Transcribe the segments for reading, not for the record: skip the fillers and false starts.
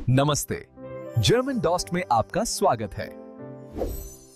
नमस्ते। जर्मन डॉस्ट में आपका स्वागत है।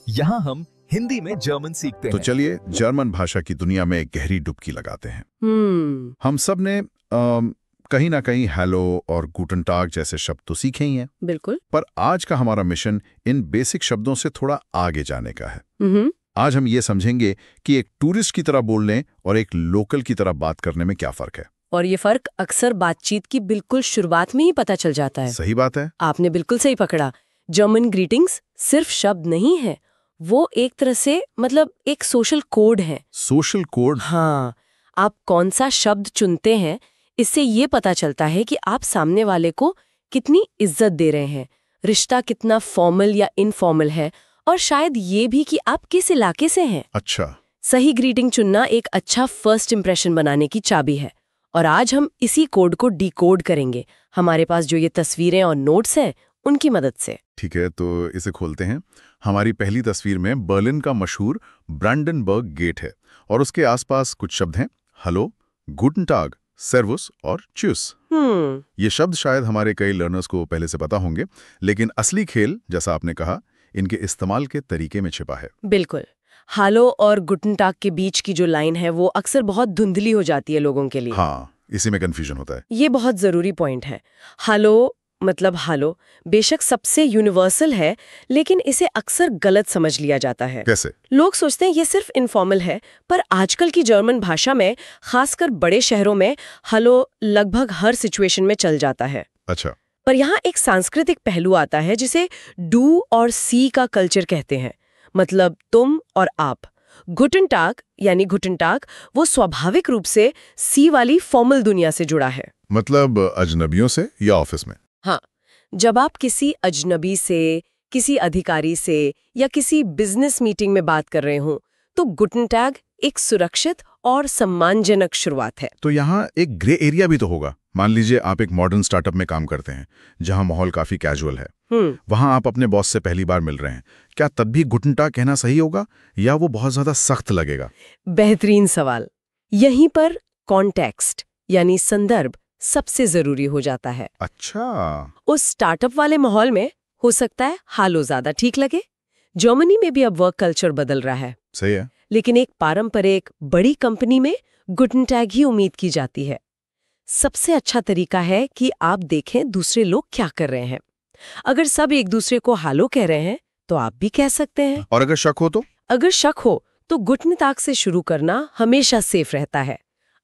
यहाँ हम हिंदी में जर्मन सीखते तो हैं। चलिए जर्मन भाषा की दुनिया में एक गहरी डुबकी लगाते हैं। हम सब ने कहीं ना कहीं हेलो और गूटन टाग जैसे शब्द तो सीखे ही हैं। बिल्कुल। पर आज का हमारा मिशन इन बेसिक शब्दों से थोड़ा आगे जाने का है। आज हम ये समझेंगे कि एक टूरिस्ट की तरह बोलने और एक लोकल की तरह बात करने में क्या फर्क है। और ये फर्क अक्सर बातचीत की बिल्कुल शुरुआत में ही पता चल जाता है। सही बात है। आपने बिल्कुल सही पकड़ा। जर्मन ग्रीटिंग्स सिर्फ शब्द नहीं है, वो एक तरह से मतलब एक सोशल कोड है। Social code? हाँ, आप कौन सा शब्द चुनते हैं, इससे ये पता चलता है कि आप सामने वाले को कितनी इज्जत दे रहे हैं, रिश्ता कितना फॉर्मल या इनफॉर्मल है, और शायद ये भी कि आप किस इलाके से हैं। अच्छा। सही ग्रीटिंग चुनना एक अच्छा फर्स्ट इंप्रेशन बनाने की चाबी है। और आज हम इसी कोड को डिकोड करेंगे, हमारे पास जो ये तस्वीरें और नोट्स हैं उनकी मदद से। ठीक है, तो इसे खोलते हैं। हमारी पहली तस्वीर में बर्लिन का मशहूर ब्रांडनबर्ग गेट है और उसके आसपास कुछ शब्द हैं। हेलो, गूटन टाग, सर्वुस और च्यूस। ये शब्द शायद हमारे कई लर्नर्स को पहले से पता होंगे, लेकिन असली खेल, जैसा आपने कहा, इनके इस्तेमाल के तरीके में छिपा है। बिल्कुल। हालो और गुटन टाग के बीच की जो लाइन है वो अक्सर बहुत धुंधली हो जाती है लोगों के लिए। हाँ, इसी में कंफ्यूजन होता है। ये बहुत जरूरी पॉइंट है। हालो मतलब हालो बेशक सबसे यूनिवर्सल है, लेकिन इसे अक्सर गलत समझ लिया जाता है। कैसे? लोग सोचते हैं ये सिर्फ इनफॉर्मल है, पर आजकल की जर्मन भाषा में, खासकर बड़े शहरों में, हालो लगभग हर सिचुएशन में चल जाता है। अच्छा। पर यहाँ एक सांस्कृतिक पहलू आता है जिसे डू और सी का कल्चर कहते हैं, मतलब तुम और आप। गुटन टाग यानी गुटन टाग वो स्वाभाविक रूप से सी वाली फॉर्मल दुनिया से जुड़ा है। मतलब अजनबियों से या ऑफिस में? हाँ, जब आप किसी अजनबी से, किसी अधिकारी से या किसी बिजनेस मीटिंग में बात कर रहे हो, तो गुटन टाग एक सुरक्षित और सम्मानजनक शुरुआत है। तो यहाँ एक ग्रे एरिया भी तो होगा। मान लीजिए आप एक मॉडर्न स्टार्टअप में काम करते हैं जहाँ माहौल काफी कैजुअल है। वहां आप अपने बॉस से पहली बार मिल रहे हैं, क्या तब भी गुटन टाग कहना सही होगा या वो बहुत ज्यादा सख्त लगेगा? बेहतरीन सवाल। यहीं पर कॉन्टेक्स्ट यानी संदर्भ सबसे जरूरी हो जाता है। अच्छा। उस स्टार्टअप वाले माहौल में हो सकता है हालो ज्यादा ठीक लगे। जर्मनी में भी अब वर्क कल्चर बदल रहा है। सही है। लेकिन एक पारंपरिक बड़ी कंपनी में गुटन टैग ही उम्मीद की जाती है। सबसे अच्छा तरीका है कि आप देखें दूसरे लोग क्या कर रहे हैं। अगर सब एक दूसरे को हालो कह रहे हैं तो आप भी कह सकते हैं। और अगर शक हो तो? अगर शक हो तो गुटन टाग से शुरू करना हमेशा सेफ रहता है।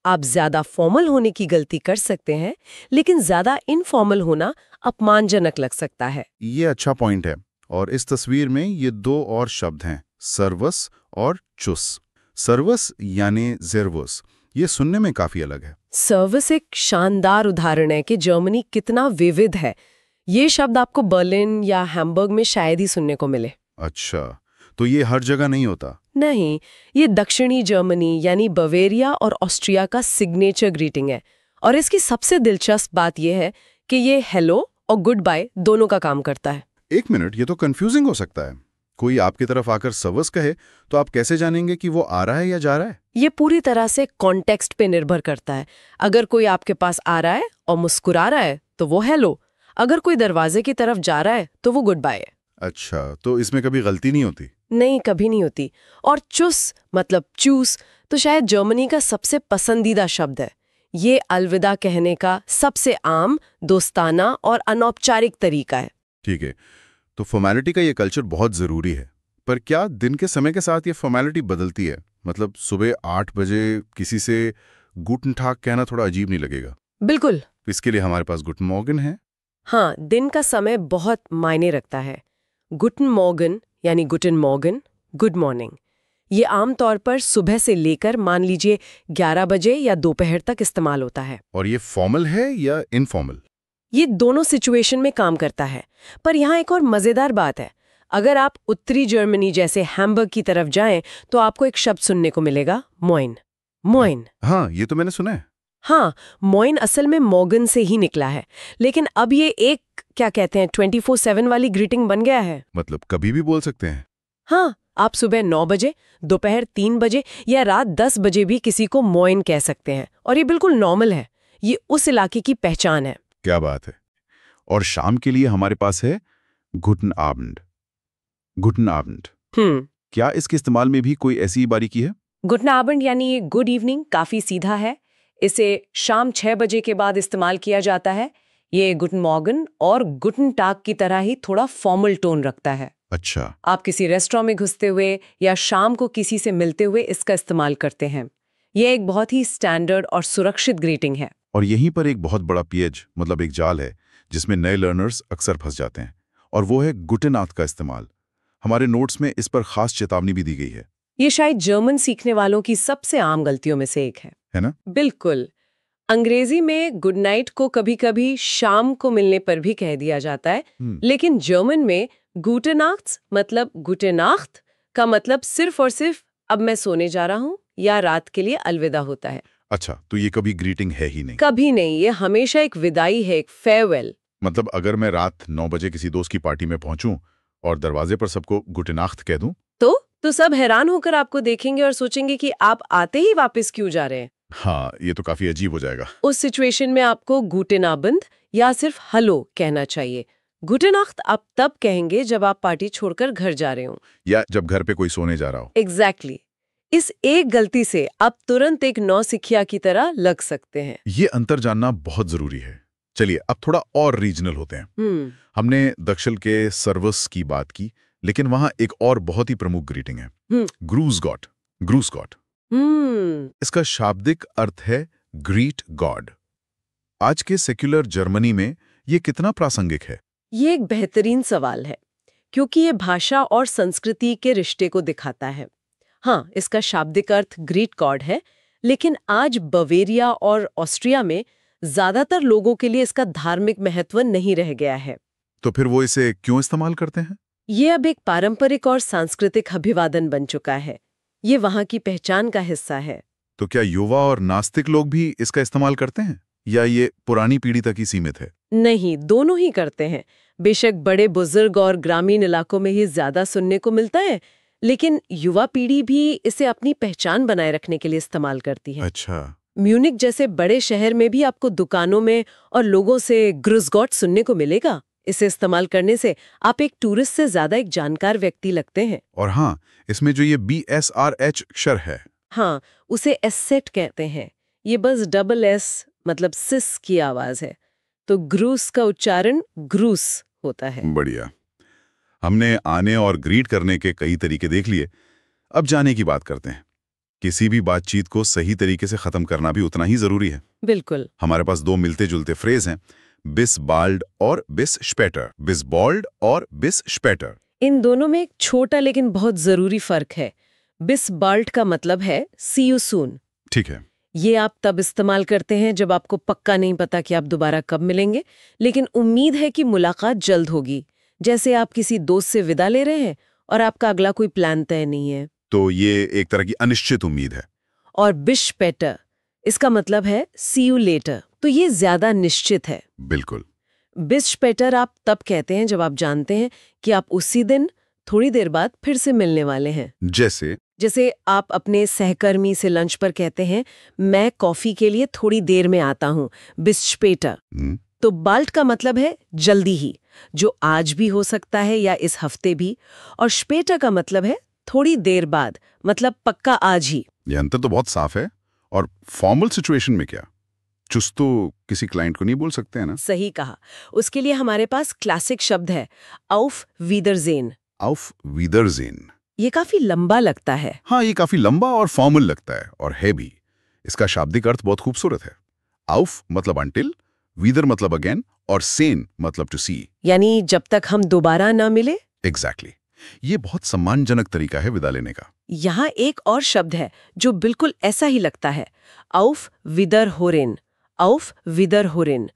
आप ज्यादा फॉर्मल होने की गलती कर सकते हैं, लेकिन ज्यादा इनफॉर्मल होना अपमानजनक लग सकता है। ये अच्छा पॉइंट है। और इस तस्वीर में ये दो और शब्द हैं, सर्वस और चुस। सर्वस यानी ज़ेर्वुस, ये सुनने में काफी अलग है। सर्विस एक शानदार उदाहरण है कि जर्मनी कितना विविध है। ये शब्द आपको बर्लिन या हैम्बर्ग में शायद ही सुनने को मिले। अच्छा, तो ये हर जगह नहीं होता? नहीं, ये दक्षिणी जर्मनी यानी बवेरिया और ऑस्ट्रिया का सिग्नेचर ग्रीटिंग है। और इसकी सबसे दिलचस्प बात यह है कि ये हेलो और गुड बाय दोनों का काम करता है। एक मिनट, ये तो कंफ्यूजिंग हो सकता है। कोई आपकी तरफ आकर सर्वस कहे तो आप कैसे जानेंगे कि वो आ रहा है या जा रहा है? ये पूरी तरह से कॉन्टेक्स्ट पे निर्भर करता है। अगर कोई आपके पास आ रहा है और मुस्कुरा रहा है तो वो हेलो, अगर कोई दरवाजे की तरफ जा रहा है तो वो गुड बाय है। अच्छा, तो इसमें कभी गलती नहीं होती? नहीं, कभी नहीं होती। और चुस मतलब चूस तो शायद जर्मनी का सबसे पसंदीदा शब्द है। ये अलविदा कहने का सबसे आम, दोस्ताना और अनौपचारिक तरीका है। ठीक है, तो फॉर्मेलिटी का ये कल्चर बहुत जरूरी है। पर क्या दिन के समय के साथ ये फॉर्मेलिटी बदलती है? मतलब सुबह 8 बजे किसी से गुटन टाग कहना थोड़ा अजीब नहीं लगेगा? बिल्कुल। इसके लिए हमारे पास गुटन मॉर्गन है। हाँ, दिन का समय बहुत मायने रखता है। गुटन मॉर्गन यानी गुटन मॉर्गन, गुड मॉर्निंग, ये आमतौर पर सुबह से लेकर मान लीजिए 11 बजे या दोपहर तक इस्तेमाल होता है। और ये फॉर्मल है या इनफॉर्मल? ये दोनों सिचुएशन में काम करता है। पर यहाँ एक और मजेदार बात है। अगर आप उत्तरी जर्मनी जैसे हैम्बर्ग की तरफ जाएं तो आपको एक शब्द सुनने को मिलेगा, मोइन। मोइन। हाँ, ये तो मैंने सुना है। हाँ, मोइन असल में मॉर्गन से ही निकला है, लेकिन अब ये एक क्या कहते हैं 24/7 वाली ग्रीटिंग बन गया है। मतलब कभी भी बोल सकते हैं? हाँ, आप सुबह 9 बजे, दोपहर 3 बजे या रात 10 बजे भी किसी को मोइन कह सकते हैं, और ये बिल्कुल नॉर्मल है। ये उस इलाके की पहचान है। क्या बात है। और शाम के लिए हमारे पास है गुटन आबंड। गुटन आबंड, क्या इसके इस्तेमाल में भी कोई ऐसी बारीकी है? गुटन आबंड यानी ये गुड इवनिंग काफी सीधा है। इसे शाम 6 बजे के बाद इस्तेमाल किया जाता है। ये गुटन मॉर्गन और गुटन टाग की तरह ही थोड़ा फॉर्मल टोन रखता है। अच्छा, आप किसी रेस्टोरेंट में घुसते हुए या शाम को किसी से मिलते हुए इसका इस्तेमाल करते हैं। ये एक बहुत ही स्टैंडर्ड और सुरक्षित ग्रीटिंग है। और यहीं पर एक बहुत बड़ा पेज मतलब एक जाल है जिसमें नए लर्नर्स अक्सर फंस जाते हैं, और वो है गुटेनाथ का इस्तेमाल। हमारे नोट्स में इस पर खास चेतावनी भी दी गई है। ये शायद जर्मन सीखने वालों की सबसे आम गलतियों में से एक है ना? बिल्कुल। अंग्रेजी में गुड नाइट को कभी-कभी शाम को मिलने पर भी कह दिया जाता है, लेकिन जर्मन में गूटे नाchts मतलब गुटे नाcht का मतलब सिर्फ और सिर्फ अब मैं सोने जा रहा हूँ या रात के लिए अलविदा होता है। अच्छा, तो ये कभी ग्रीटिंग है ही नहीं? कभी नहीं, ये हमेशा एक विदाई है, एक फेयरवेल। मतलब अगर मैं रात 9 बजे किसी दोस्त की पार्टी में पहुंचूं और दरवाजे पर सबको गुटे नाcht कह दूं, तो सब हैरान होकर आपको देखेंगे और सोचेंगे कि आप आते ही वापस क्यों जा रहे हैं। हाँ, ये तो काफी अजीब हो जाएगा। उस सिचुएशन में आपको गुटेन आबंद या सिर्फ हेलो कहना चाहिए। गुटे नाcht आप तब कहेंगे जब आप पार्टी छोड़कर घर जा रहे हो, या जब घर पे कोई सोने जा रहा हो। एग्जैक्टली। इस एक गलती से आप तुरंत एक नौसिखिया की तरह लग सकते हैं। ये अंतर जानना बहुत जरूरी है। चलिए अब थोड़ा और रीजनल होते हैं। हमने दक्षिण के सर्वस की बात की, लेकिन वहां एक और बहुत ही प्रमुख ग्रीटिंग है, ग्रूस गॉट। ग्रूस गॉट, इसका शाब्दिक अर्थ है ग्रीट गॉड। आज के सेक्युलर जर्मनी में ये कितना प्रासंगिक है? ये एक बेहतरीन सवाल है, क्योंकि ये भाषा और संस्कृति के रिश्ते को दिखाता है। हाँ, इसका शाब्दिक अर्थ ग्रीट गॉड है, लेकिन आज बवेरिया और ऑस्ट्रिया में ज्यादातर लोगों के लिए इसका धार्मिक महत्व नहीं रह गया है। तो फिर वो इसे क्यों इस्तेमाल करते हैं? ये अब एक पारंपरिक और सांस्कृतिक अभिवादन बन चुका है। ये वहाँ की पहचान का हिस्सा है। तो क्या युवा और नास्तिक लोग भी इसका इस्तेमाल करते हैं, या ये पुरानी पीढ़ी तक ही सीमित है? नहीं, दोनों ही करते हैं। बेशक बड़े बुजुर्ग और ग्रामीण इलाकों में ही ज्यादा सुनने को मिलता है, लेकिन युवा पीढ़ी भी इसे अपनी पहचान बनाए रखने के लिए इस्तेमाल करती है। अच्छा। म्यूनिक जैसे बड़े शहर में भी आपको दुकानों में और लोगों से ग्रूस गॉट सुनने को मिलेगा। इसे इस्तेमाल करने से आप एक टूरिस्ट से ज्यादा एक जानकार व्यक्ति लगते हैं। और हाँ, इसमें जो ये BSRH अक्षर है, हाँ, उसे एसेट कहते हैं। ये बस डबल एस मतलब सिस की आवाज है, तो ग्रूस का उच्चारण ग्रूस होता है। बढ़िया। हमने आने और ग्रीट करने के कई तरीके देख लिए। अब जाने की बात करते हैं। किसी भी बातचीत को सही तरीके से खत्म करना भी उतना ही जरूरी है। बिल्कुल। हमारे पास दो मिलते जुलते फ्रेज हैं, बिस बाल्ड और बिस स्पेटर। बिस बॉल्ड और बिस स्पेटर। इन दोनों में एक छोटा लेकिन बहुत जरूरी फर्क है। बिस बाल्ड का मतलब है सी यू सून। ठीक है। ये आप तब इस्तेमाल करते हैं जब आपको पक्का नहीं पता कि आप दोबारा कब मिलेंगे, लेकिन उम्मीद है कि मुलाकात जल्द होगी। जैसे आप किसी दोस्त से विदा ले रहे हैं और आपका अगला कोई प्लान तय नहीं है। तो ये एक तरह की अनिश्चित उम्मीद है। और बिश पेटर, इसका मतलब है सी यू लेटर, तो ये ज्यादा निश्चित है। बिल्कुल। बिश पेटर आप तब कहते हैं जब आप जानते हैं कि आप उसी दिन थोड़ी देर बाद फिर से मिलने वाले हैं। जैसे आप अपने सहकर्मी से लंच पर कहते हैं, मैं कॉफी के लिए थोड़ी देर में आता हूँ, बिश पेटर। तो बाल्ट का मतलब है जल्दी ही, जो आज भी हो सकता है या इस हफ्ते भी, और स्पेटर का मतलब है थोड़ी देर बाद, मतलब पक्का आज ही। ये अंतर तो बहुत साफ है। और फॉर्मल सिचुएशन में क्या? चुस्त तो किसी क्लाइंट को नहीं बोल सकते हैं ना? सही कहा। उसके लिए हमारे पास क्लासिक शब्द है auf Wiedersehen। auf Wiedersehen। ये काफी लंबा लगता है। हाँ, ये काफी लंबा और फॉर्मल लगता है, और है भी। इसका शाब्दिक अर्थ बहुत खूबसूरत है। auf मतलब until, wieder मतलब again, और sehen मतलब to see। यानी जब तक हम दोबारा ना मिले। Exactly। ये बहुत सम्मानजनक तरीका है विदा लेने का। यहाँ एक और शब्द है जो बिल्कुल ऐसा ही लगता है, auf Wiederhören। auf Wiederhören।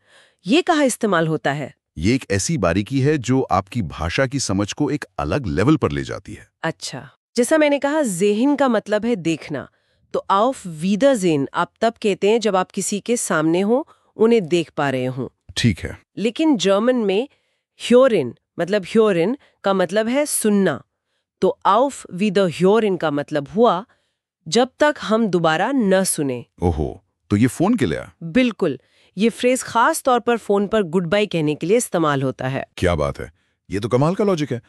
ये कहाँ इस्तेमाल होता है? ये एक ऐसी बारीकी है जो आपकी भाषा की समझ को एक अलग लेवल पर ले जाती है। अच्छा, जैसा मैंने कहा, ज़ेहन का मतलब है देखना, तो auf Wiedersehen आप तब कहते हैं जब आप किसी के सामने हो, उन्हें देख पा रहे हो। ठीक है। लेकिन जर्मन में hören मतलब hören का मतलब है सुनना, तो auf Wiederhören का मतलब हुआ जब तक हम दोबारा न सुने। ओहो, तो ये फोन के लिए है? बिल्कुल, ये फ्रेज खास तौर पर फोन पर गुड बाय कहने के लिए इस्तेमाल होता है। क्या बात है, ये तो कमाल का लॉजिक है।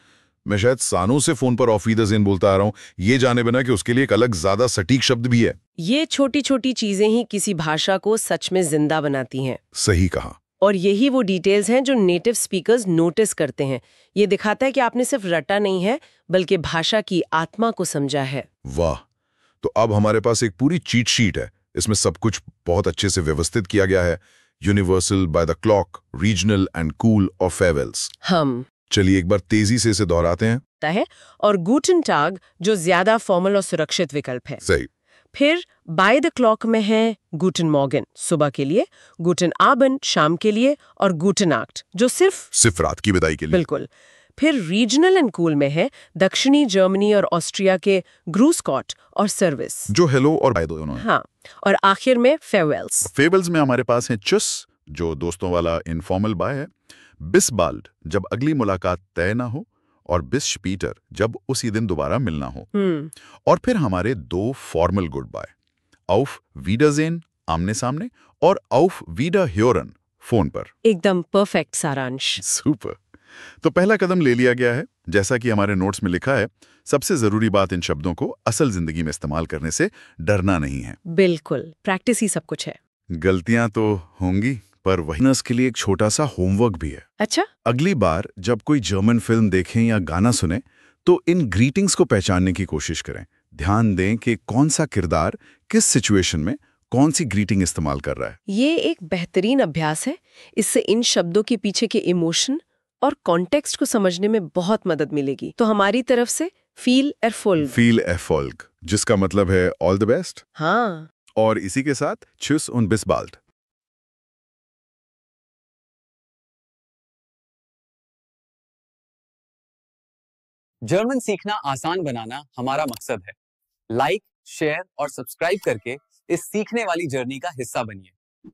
मैं शायद सालों से फोन पर ऑफ विदर्ज़ेन बोलता आ रहा हूं, ये जाने बिना कि उसके लिए एक अलग ज्यादा सटीक शब्द भी है। ये छोटी छोटी चीजें ही किसी भाषा को सच में जिंदा बनाती हैं। सही कहा। और यही वो डिटेल्स हैं जो नेटिव स्पीकर्स नोटिस करते हैं। ये दिखाता है कि आपने सिर्फ रटा नहीं है, बल्कि भाषा की आत्मा को समझा है। वाह, तो अब हमारे पास एक पूरी चीट शीट है। इसमें सब कुछ बहुत अच्छे से व्यवस्थित किया गया है। Universal, by the clock, regional and cool और फेयरवेल्स। हम चलिए एक बार तेजी से इसे दोहराते हैं। है और गूटन टाग जो ज्यादा फॉर्मल और सुरक्षित विकल्प है। सही। फिर बाय द क्लॉक में है गूटन मॉर्गन सुबह के लिए, गूटन आबन शाम के लिए और गूटन आक्ट जो सिर्फ रात की विदाई के लिए। बिल्कुल। फिर रीजनल एंड कूल में है दक्षिणी जर्मनी और ऑस्ट्रिया के ग्रूस्कॉट और सर्विस जो हेलो और बाय दोनों है। हाँ, और आखिर में फेयरवेल्स। फेयरवेल्स में हमारे पास है चुस, जो दोस्तों वाला इनफॉर्मल बाय है, बिसबाल्ड जब अगली मुलाकात तय ना हो, और बिस स्पीटर जब उसी दिन दोबारा मिलना हो। और फिर हमारे दो फॉर्मल गुड बाय, आउफ वीडरजेन आमने सामने और आउफ वीडर ह्योरन फोन पर। एकदम परफेक्ट सारांश। सुपर। तो पहला कदम ले लिया गया है। जैसा कि हमारे नोट्स में लिखा है, सबसे जरूरी बात इन शब्दों को असल जिंदगी में इस्तेमाल करने से डरना नहीं है। बिल्कुल, प्रैक्टिस ही सब कुछ है। गलतियां तो होंगी, पर वहीनस के लिए एक छोटा सा होमवर्क भी है। अच्छा, अगली बार जब कोई जर्मन फिल्म देखें या गाना सुने, तो इन ग्रीटिंग्स को पहचानने की कोशिश करें। ध्यान दें कि कौन सा किरदार किस सिचुएशन में कौन सी ग्रीटिंग इस्तेमाल कर रहा है। ये एक बेहतरीन अभ्यास है। इससे इन शब्दों के पीछे के इमोशन और कॉन्टेक्स्ट को समझने में बहुत मदद मिलेगी। तो हमारी तरफ से फील एफोल्ग, जिसका मतलब है ऑल द बेस्ट। हाँ, और इसी के साथ चुस उन बिसबाल्ड। जर्मन सीखना आसान बनाना हमारा मकसद है। लाइक, शेयर और सब्सक्राइब करके इस सीखने वाली जर्नी का हिस्सा बनिए।